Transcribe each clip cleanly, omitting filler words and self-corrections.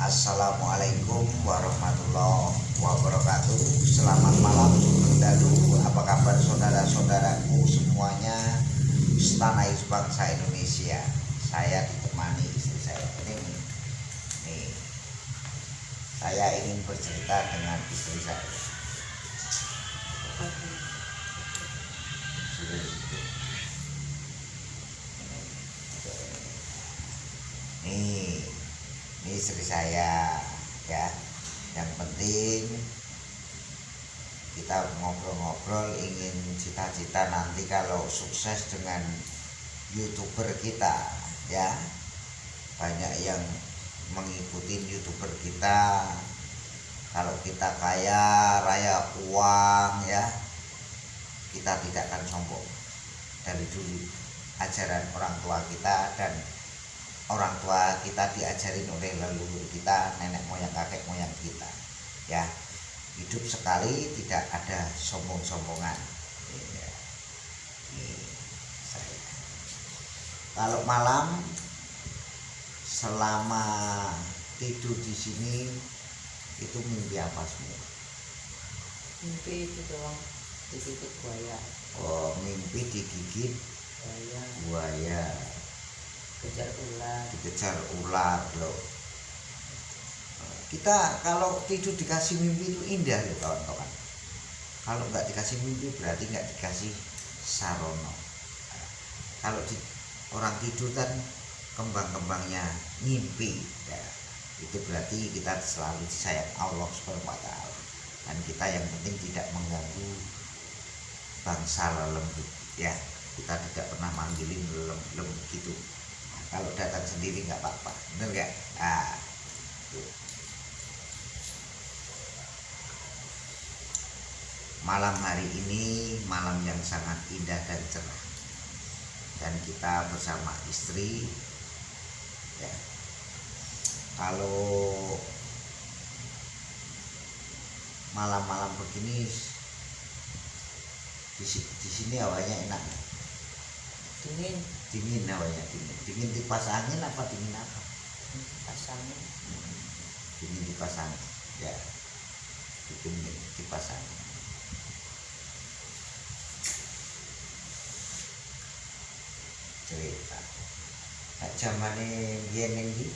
Assalamualaikum warahmatullahi wabarakatuh. Selamat malam Dalu. Apa kabar saudara-saudaraku semuanya setanah bangsa Indonesia. Saya ditemani istri saya nih. Saya ingin bercerita dengan istri saya. Ini istri saya ya. Yang penting kita ngobrol-ngobrol, ingin cita-cita nanti kalau sukses dengan YouTuber kita ya. Banyak yang mengikuti YouTuber kita. Kalau kita kaya raya uang ya, kita tidak akan sombong. Dari dulu ajaran orang tua kita dan orang tua kita diajarin oleh leluhur kita, nenek moyang kakek moyang kita ya. Hidup sekali, tidak ada sombong-sombongan ya. Kalau malam selama tidur di sini itu mimpi apa semua? Mimpi itu doang, digigit buaya. Oh, mimpi digigit buaya, dikejar ular loh. Kita kalau tidur dikasih mimpi itu indah loh kawan-kawan. Kalau nggak dikasih mimpi berarti nggak dikasih sarono. Kalau orang tidur kan kembang-kembangnya mimpi ya, itu berarti kita selalu disayang Allah SWT. Dan kita yang penting tidak mengganggu bangsa lembut ya. Kita tidak pernah manggilin lembut gitu. Kalau datang sendiri nggak apa-apa, bener nggak? Malam hari ini malam yang sangat indah dan cerah, dan kita bersama istri ya. Kalau malam-malam begini di sini hawanya enak. Dingin hawanya, dingin kipas angin apa dingin apa? Kipas angin. Dingin kipas angin ya, itu kipas angin. Cerita zamane biyen iki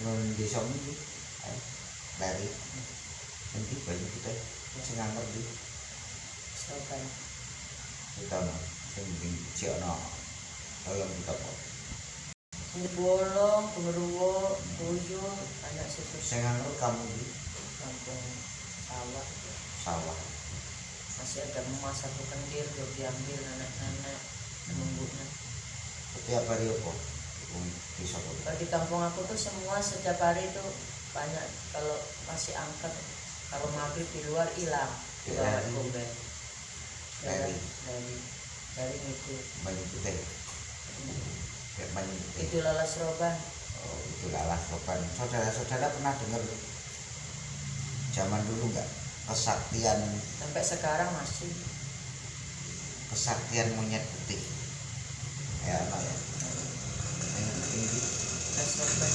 nang desa iki dari nanti banyak kita sing ngerti Sopan. kita sing dicekno dalam kita kok Ini bolong, pengeruwo, boyo, anak susu. sing ngerti kamu di Kampung sawah masih ada emas satu kendir, udah diambil anak-anak menunggunya. setiap hari apa bisa kok Kalau di kampung aku tuh semua setiap hari tuh banyak. Kalau masih angkat, kalau maghrib di luar hilang, dibawa gombel dari itu banyak putih kayak banyak putih. itu lalas roban. Oh, itu lalas roban. Saudara-saudara pernah dengar zaman dulu nggak kesaktian Sampai sekarang masih monyet putih ya apa ya, ini lalas roban.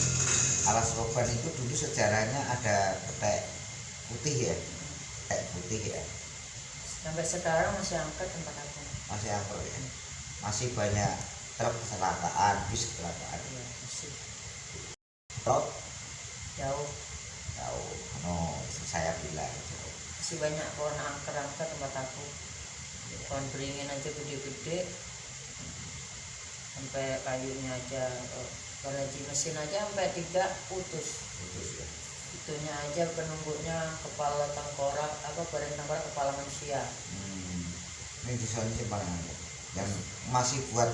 alas roban itu dulu sejarahnya ada petek putih ya, petek putih ya, Sampai sekarang masih angkat tempat aku. masih angker ya, masih banyak truk kecelakaan, bis kecelakaan. Iya, masih Truk jauh. tahu, no saya bilang Masih banyak pohon angker-angker tempat aku. Pohon beringin aja gede-gede, sampai kayunya aja, balaji mesin aja sampai 3 putus. ya. Itunya aja penungguknya kepala tengkorak, badan tengkorak kepala manusia. Ini di sana sih paling angker. Yang masih buat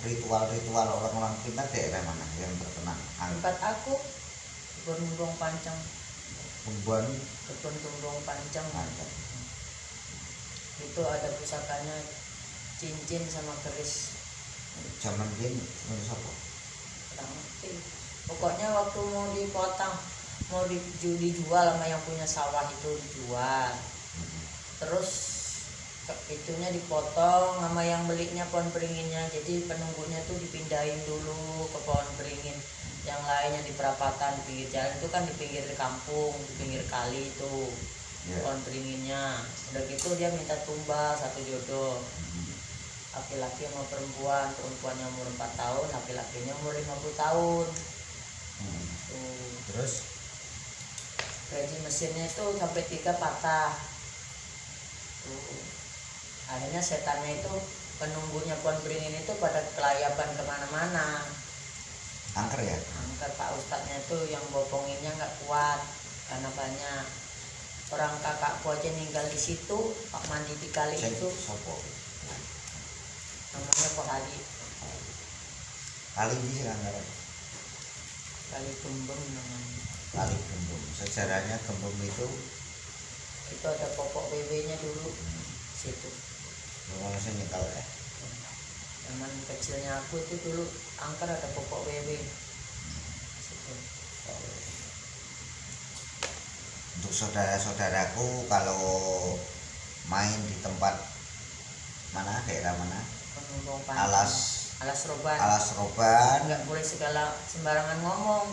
ritual-ritual orang-orang kita daerah mana yang terkenal? Tempat aku kebun tumbung pancang. Pembuan Kebun tumbung pancang angker. itu ada pusakanya, cincin sama keris. Zaman ini menurut apa? Kurang ngerti. Pokoknya waktu mau dipotong, mau dijual sama yang punya sawah itu dijual. Terus itunya dipotong sama yang belinya pohon beringinnya. Jadi penunggunya tuh dipindahin dulu ke pohon beringin. yang lainnya di perapatan di pinggir jalan itu kan di pinggir kampung, di pinggir kali itu pohon beringinnya. Udah gitu dia minta tumbal 1 jodoh, laki-laki sama perempuan, perempuannya umur 4 tahun, laki-lakinya umur 50 tahun. Tuh. Terus Gaji mesinnya itu sampai 3 patah. Tuh. Akhirnya setannya itu penunggunya pohon beringin itu pada kelayaban kemana-mana. angker ya? Angker Pak Ustadznya itu yang boponginnya nggak kuat karena banyak orang kakakku aja ninggal di situ, Pak mandi di kali itu. Sopo Namanya Pak Hadi. kali ini sih angker. Kali Gembem namanya. Kali Gembem. Sejarahnya Gembem itu Ada pokok BB-nya dulu situ. manusia nyekal ya. Zaman kecilnya aku itu dulu angker ada pokok BB situ. Untuk saudara-saudaraku kalau main di tempat mana, daerah mana, Penumpang panjang. Alas Roban. Alas Roban, Nggak boleh segala sembarangan ngomong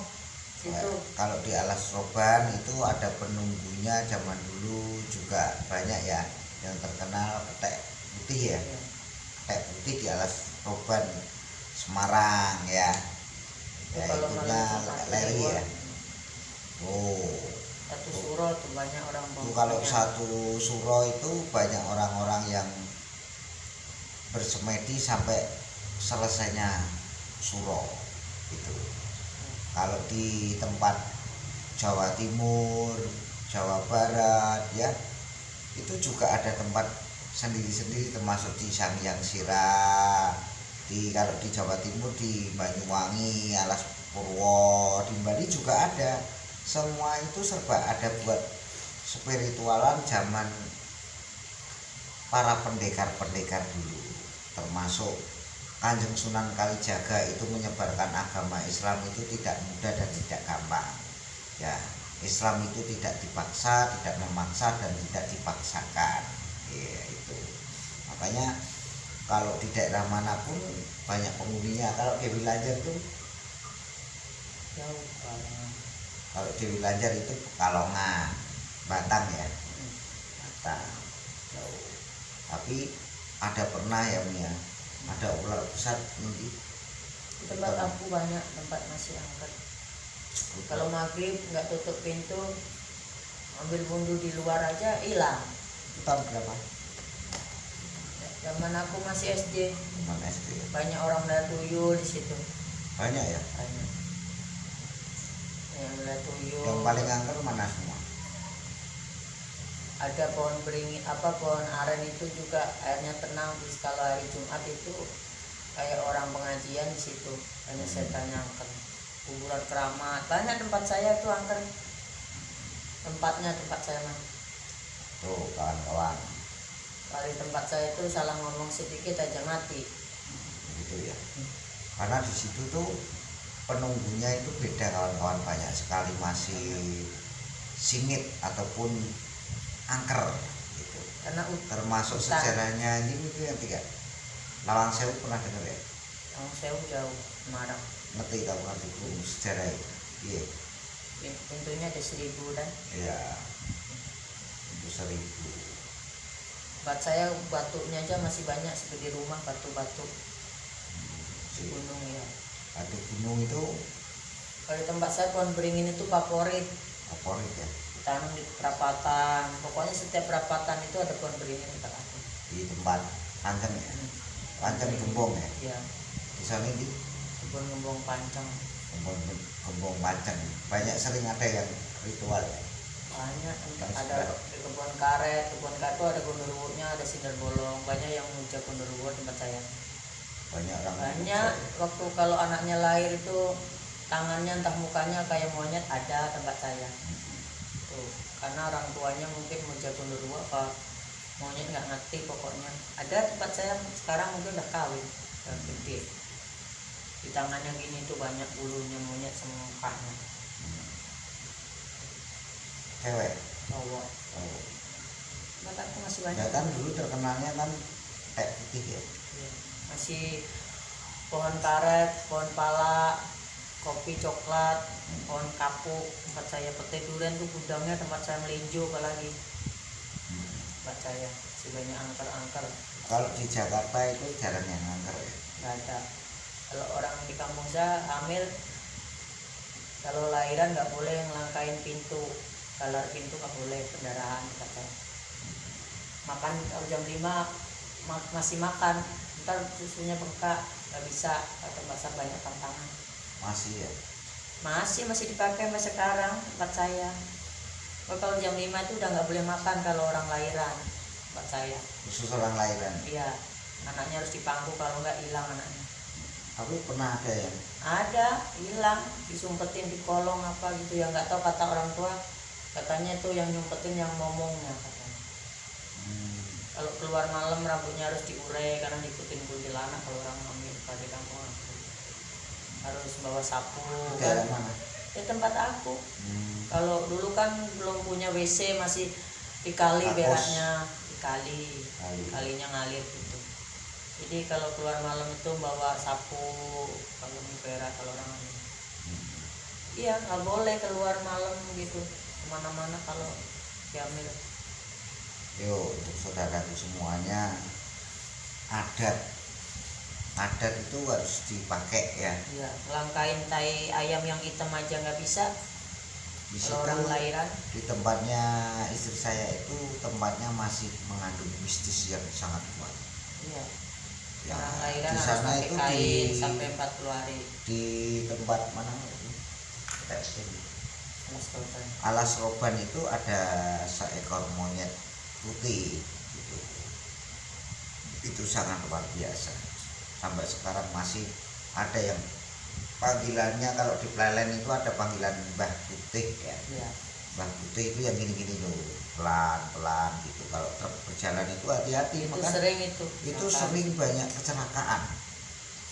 situ. kalau di Alas Roban itu ada penunggunya zaman dulu juga banyak ya, yang terkenal petek putih ya. Ya. Petek putih di Alas Roban Semarang ya. Ya Kalau itunya malam Leri Jumat, ya. Oh, satu suro tuh banyak orang itu kalau banyak. satu suro itu banyak orang-orang yang bersemedi sampai selesainya suro itu. Kalau di tempat Jawa Timur, Jawa Barat ya, itu juga ada tempat sendiri-sendiri, termasuk di Samyang Sirah, kalau di Jawa Timur di Banyuwangi, Alas Purwo, di Bali juga ada. Semua itu serba ada buat spiritualan zaman para pendekar-pendekar dulu, termasuk Kanjeng Sunan Kalijaga itu menyebarkan agama Islam itu tidak mudah dan tidak gampang. Ya, Islam itu tidak dipaksa, tidak memaksa dan tidak dipaksakan. Ya, itu. Makanya kalau di daerah manapun banyak penghuninya. Kalau Dewi Lanjar itu Jauh banget. kalau Dewi Lanjar itu Pekalongan, Batang ya. Batang. Jauh. Tapi ada pernah ya Mia, ada ular besar nanti Di tempat aku banyak tempat masih angker. Kalau maghrib nggak tutup pintu, ambil wudhu di luar aja hilang. itu tahun berapa? Zaman aku masih SD, Teman SD ya? banyak orang melihat tuyul di situ. Banyak ya? Banyak. Yang melihat tuyul. Yang paling angker mana semua? Ada pohon beringin, pohon aren itu juga airnya tenang. Kalau hari Jumat itu kayak orang pengajian di situ, hanya setannya angker. Kuburan keramat, banyak tempat saya tuh angker. Tempat saya mah. Tuh kawan-kawan, Kali tempat saya itu salah ngomong sedikit aja mati. gitu ya. Karena di situ tuh penunggunya itu beda kawan-kawan, banyak sekali masih singit ataupun angker gitu. Karena Termasuk hutan. sejarahnya ini itu yang tiga. Lawang Sewu pernah dengar ya? Yang saya jauh Semarang. Ngerti kamu nanti sejarah itu? Iya. Pintunya ada 1000 dan Iya. Itu 1000. tempat saya batunya aja masih banyak seperti rumah batu-batu Si gunung ya. batu gunung itu Kalau di tempat saya pohon beringin itu favorit, favorit ya. tanam di perapatan. Pokoknya setiap perapatan itu ada pohon beringin tempat aku. Di tempat Panceng ya. Panceng Gembong ya. Ya, Di sana di kebun gembong pancang. Gembong Panceng. Banyak sering ada yang ritual ya. Banyak Yang ada sudah- di kebun karet itu ada gondoruwonya, ada sinder bolong. Banyak yang muja gondoruwo tempat saya. Banyak orang Banyak waktu kalau anaknya lahir itu tangannya entah mukanya kayak monyet ada tempat saya. Tuh, karena orang tuanya mungkin muja gondoruwo apa monyet nggak ngerti, pokoknya ada tempat saya sekarang mungkin udah kawin, udah gede. Di tangannya gini tuh banyak bulunya monyet sama mukanya. cewek. Cowok. Oh. Tempatku masih banyak. Ya kan dulu terkenalnya kan kayak putih ya. Iya. Masih pohon karet, pohon pala, kopi coklat, pohon kapuk tempat saya, petai durian tuh gudangnya tempat saya melinjo, apalagi tempat saya masih banyak angker-angker. Kalau di Jakarta itu jarang yang angker ya. Nggak ada. Kalau orang di kampung saya hamil, kalau lahiran nggak boleh ngelangkain pintu, galar pintu nggak boleh, pendarahan kata. Makan kalau jam 5 masih makan, ntar susunya bengkak, nggak bisa, kata basah banyak tantangan. Masih ya. Masih dipakai sampai sekarang tempat saya. Kalau jam 5 itu udah nggak boleh makan kalau orang lahiran tempat saya. Khusus orang lahiran. Iya, anaknya harus dipangku, kalau nggak hilang anaknya. Tapi pernah ada yang Ada hilang, disumpetin di kolong apa gitu ya, nggak tahu, kata orang tua katanya itu yang nyumpetin yang ngomongnya katanya. Kalau keluar malam rambutnya harus diurai karena diikutin kuntilanak kalau orang hamil pada kampung aku. Harus bawa sapu di kan. daerah mana? Di tempat aku. Kalau dulu kan belum punya WC, masih di kali Kakos. beraknya, di kalinya ngalir gitu. Jadi kalau keluar malam itu bawa sapu kalau mau berak kalau orang hamil. Iya, nggak boleh keluar malam gitu kemana-mana kalau hamil. Yo, untuk saudaraku semuanya, adat itu harus dipakai ya. Iya, langkain tai ayam yang hitam aja nggak bisa. Di Kalau situ, orang lahiran, di tempatnya istri saya itu tempatnya masih mengandung mistis yang sangat kuat. iya. Ya, Orang lahiran di harus sana pakai itu kain sampai 40 hari. di tempat mana itu? Mas Sultan. Alas Roban itu ada seekor monyet putih gitu. Itu sangat luar biasa. Sampai sekarang masih ada yang panggilannya, kalau di Plelen itu ada panggilan Mbah Putih ya. Iya. Mbah Putih itu yang gini-gini loh, pelan-pelan gitu. Kalau truk berjalan itu hati-hati, Itu maka sering itu sering banyak kecelakaan.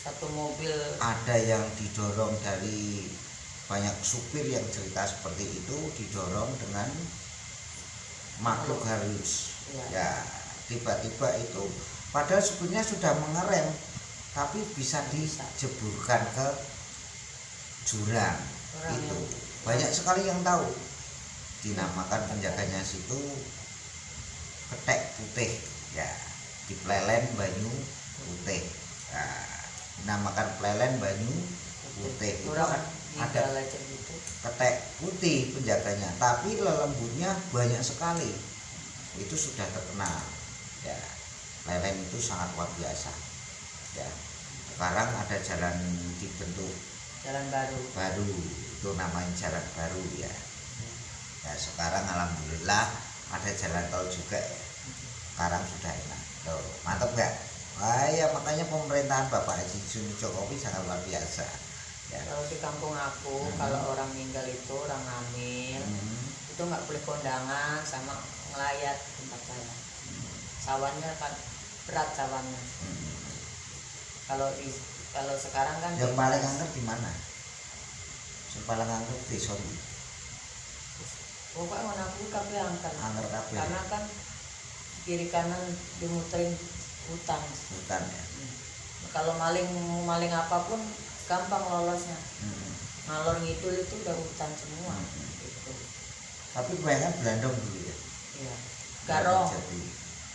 satu mobil. Ada yang didorong dari, banyak supir yang cerita seperti itu, didorong dengan makhluk halus. Iya. Ya, tiba-tiba itu padahal sebenarnya sudah mengerem, tapi bisa dijeburkan ke jurang. Orang Itu yang- banyak sekali yang tahu. Dinamakan penjaganya situ Ketek Putih ya, di Plelen Banyu Putih. Nah, dinamakan Plelen Banyu Putih. Itu Orang ada tinggal aja gitu. ketek putih penjaganya, tapi lelembutnya banyak sekali. Itu sudah terkenal ya. Plelen itu sangat luar biasa ya. Sekarang ada jalan dibentuk Jalan baru. itu namanya jalan baru ya. Ya sekarang alhamdulillah ada jalan tol juga ya. Sekarang sudah enak tuh, mantap gak? Wah ya, makanya pemerintahan Bapak Haji Suni Jokowi sangat luar biasa ya. Kalau di kampung aku, kalau orang meninggal itu, orang hamil, itu nggak boleh kondangan sama ngelayat tempat saya. Sawannya kan berat sawannya. Kalau sekarang kan Yang bebas. paling angker di mana? Yang paling angker di Sony. Pokoknya mana aku kabeh angkat. Angker kabeh. Karena kan kiri kanan dimuterin hutan. Hutan ya. Kalau maling apapun gampang lolosnya. Ngalor ngidul itu udah hutan semua. Gitu. Tapi kebanyakan Belandong dulu ya. Iya. Garong. Jadi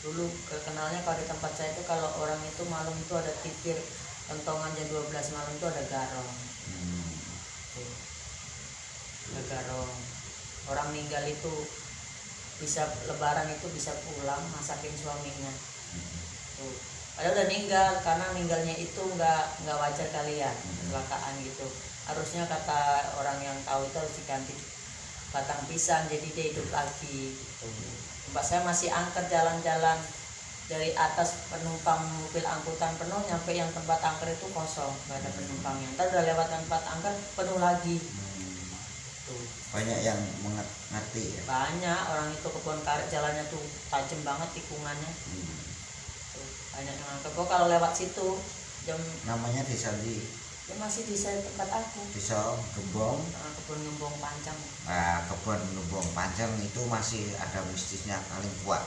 Dulu kenalnya kalau di tempat saya itu, kalau orang itu malam itu ada titir kentongan jam 12 malam itu ada garong. Tuh. Ada garong. Orang meninggal itu bisa lebaran itu bisa pulang masakin suaminya. Tuh. Padahal udah meninggal, karena meninggalnya itu nggak wajar kali ya, kecelakaan gitu. Harusnya kata orang yang tahu itu harus diganti batang pisang jadi dia hidup lagi gitu. Tempat saya masih angker jalan-jalan dari atas, penumpang mobil angkutan penuh, nyampe yang tempat angker itu kosong, nggak ada penumpangnya. Ntar udah lewat tempat angker penuh lagi. Tuh. banyak yang mengerti ya. Banyak orang itu kebun karet, jalannya tuh tajam banget tikungannya. Tuh, banyak yang angker. Kok kalau lewat situ jam Namanya desa di ya masih di tempat aku. Desa Gembong. Kebun ngembong pancang. Nah, kebun Gembong Panjang itu masih ada mistisnya paling kuat.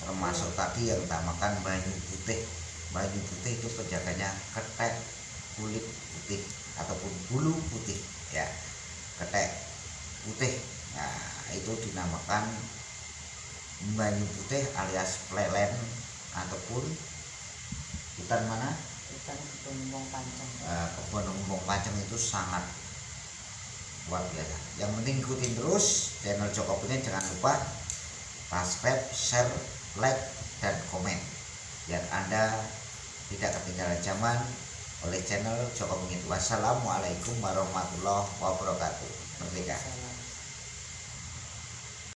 Termasuk tadi yang utamakan Banyu Putih. Banyu Putih itu penjaganya Ketek Kulit Putih. ataupun bulu putih ya, ketek putih. Nah, itu dinamakan banyu putih alias plelen ataupun hutan mana? Hutan kebun Embong Panceng. Kebun Embong Panceng itu sangat luar biasa. Yang penting ikutin terus channel Joko Bengit, jangan lupa subscribe, share, like, dan komen biar Anda tidak ketinggalan zaman oleh channel Joko Bengit. Wassalamualaikum warahmatullahi wabarakatuh. Merdeka.